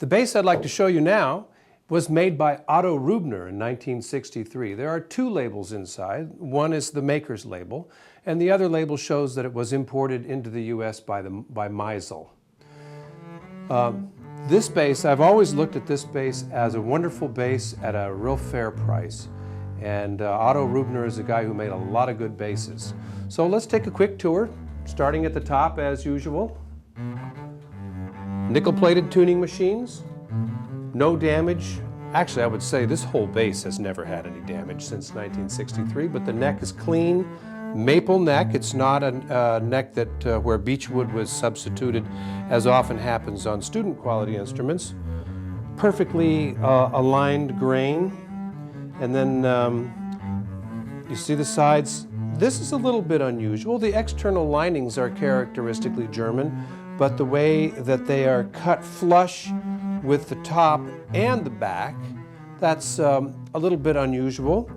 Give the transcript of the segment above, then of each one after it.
The bass I'd like to show you now was made by Otto Rubner in 1963. There are two labels inside. One is the maker's label, and the other label shows that it was imported into the U.S. by Meisel. This bass, I've always looked at this bass as a wonderful bass at a real fair price. And Otto Rubner is a guy who made a lot of good basses. So let's take a quick tour, starting at the top as usual. Nickel-plated tuning machines, no damage. Actually, I would say this whole bass has never had any damage since 1963, but the neck is clean, maple neck. It's not a neck that where beechwood was substituted, as often happens on student quality instruments. Perfectly aligned grain. And then you see the sides. This is a little bit unusual. The external linings are characteristically German, but the way that they are cut flush with the top and the back, that's a little bit unusual.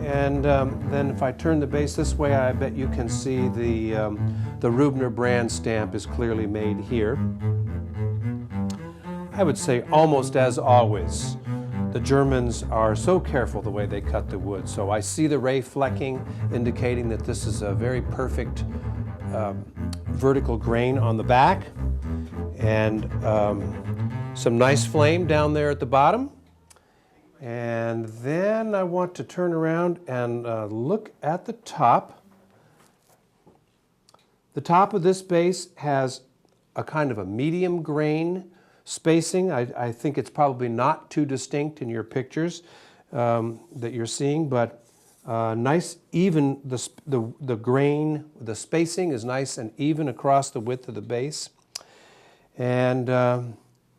And then if I turn the bass this way, I bet you can see the Rubner brand stamp is clearly made here. I would say almost as always, the Germans are so careful the way they cut the wood. So I see the ray flecking indicating that this is a very perfect vertical grain on the back, and some nice flame down there at the bottom. And then I want to turn around and look at the top. The top of this bass has a kind of a medium grain spacing. I think it's probably not too distinct in your pictures that you're seeing, but nice even, the grain, the spacing is nice and even across the width of the bass. And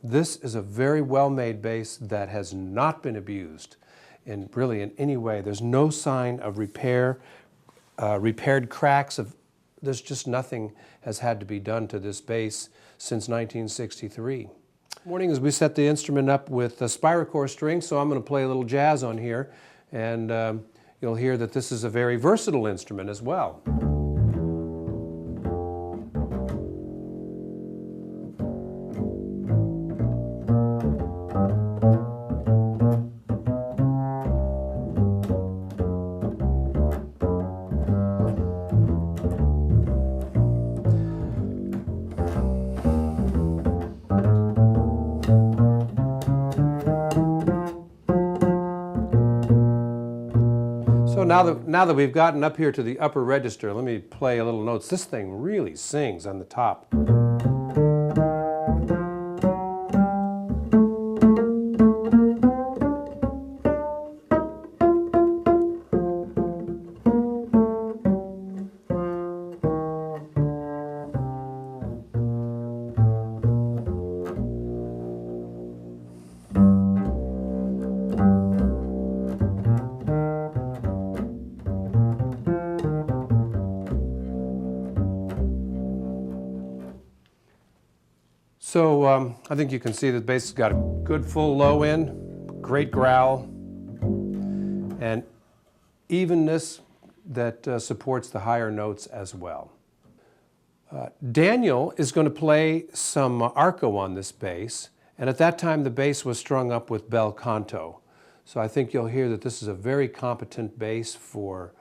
this is a very well-made bass that has not been abused in any way. There's no sign of repaired cracks. There's just nothing has had to be done to this bass since 1963. Morning as we set the instrument up with Spiracore strings, so I'm going to play a little jazz on here, and you'll hear that this is a very versatile instrument as well. Now that we've gotten up here to the upper register, let me play a little notes. This thing really sings on the top. So I think you can see the bass has got a good full low end, great growl, and evenness that supports the higher notes as well. Daniel is going to play some arco on this bass, and at that time the bass was strung up with bel canto. So I think you'll hear that this is a very competent bass for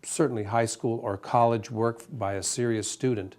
certainly high school or college work by a serious student.